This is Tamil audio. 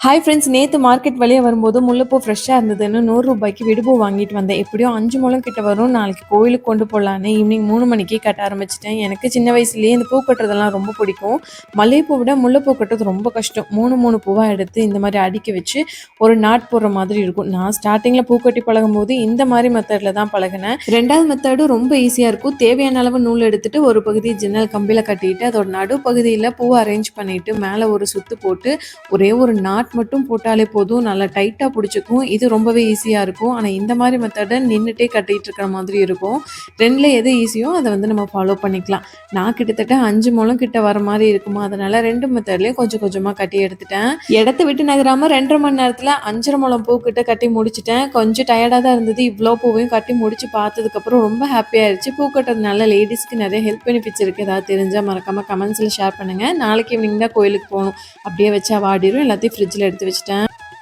ஹாய் ஃப்ரெண்ட்ஸ், நேற்று மார்க்கெட் வழியாக வரும்போது முல்லைப்பூ ஃப்ரெஷ்ஷாக இருந்ததுன்னு ₹100 விடுபூ வாங்கிட்டு வந்தேன். எப்படியோ 5 முழம் கிட்ட வரும். நாளைக்கு கோயிலுக்கு கொண்டு போகலான்னு ஈவினிங் 3 மணிக்கு கட்ட ஆரம்பிச்சிட்டேன். எனக்கு சின்ன வயசுலேயே இந்த பூ கட்டுறதெல்லாம் ரொம்ப பிடிக்கும். மல்லிகைப்பூ விட முல்லைப்பூ கட்டுறது ரொம்ப கஷ்டம். 3 பூவாக எடுத்து இந்த மாதிரி அடுக்கி வச்சு ஒரு நாட் போடுற மாதிரி இருக்கும். நான் ஸ்டார்டிங்கில் பூ கட்டி பழகும் போது இந்த மாதிரி மெத்தடில் தான் பழகினேன். ரெண்டாவது மெத்தடும் ரொம்ப ஈஸியாக இருக்கும். தேவையான அளவு நூல் எடுத்துட்டு ஒரு பகுதி ஜன்னல் கம்பியில் கட்டிட்டு அதோட நடு பகுதியில் பூவை அரேஞ்ச் பண்ணிட்டு மேலே ஒரு சுத்து போட்டு ஒரே ஒரு நாட் மட்டும் போட்டாலே போதும். நல்லா டைட்டாக பிடிச்சிக்கும். இது ரொம்பவே ஈஸியாக இருக்கும். ஆனால் இந்த மாதிரி மெத்தடை நின்றுட்டே கட்டிகிட்டு இருக்கிற மாதிரி இருக்கும். ரெண்டில் எது ஈஸியோ அதை நம்ம ஃபாலோ பண்ணிக்கலாம். நான் கிட்டத்தட்ட 5 முழம் கிட்ட வர மாதிரி இருக்குமா, அதனால் 2 மெத்தட்லேயும் கொஞ்சம் கொஞ்சமாக கட்டி எடுத்துட்டேன். இடத்த விட்டு நகராமல் 2.5 மணி நேரத்தில் 5.5 முழம் பூ கிட்ட கட்டி முடிச்சிட்டேன். கொஞ்சம் டயர்டாக தான் இருந்தது. இவ்வளோ பூவையும் கட்டி முடிச்சு பார்த்ததுக்கப்புறம் ரொம்ப ஹாப்பியாகிடுச்சு. பூ கட்டுறதுனால லேடிஸ்க்கு நிறைய ஹெல்த் பெனிஃபிட்ஸ் இருக்குது. ஏதாவது தெரிஞ்சால் மறக்காமல் கமெண்ட்ஸில் ஷேர் பண்ணுங்கள். நாளைக்கு ஈவினிங் தான் கோயிலுக்கு போகணும். அப்படியே வச்சா வாடிடும். எல்லாத்தையும் ஃப்ரிட்ஜில் எடுத்து வச்சுட்டேன்.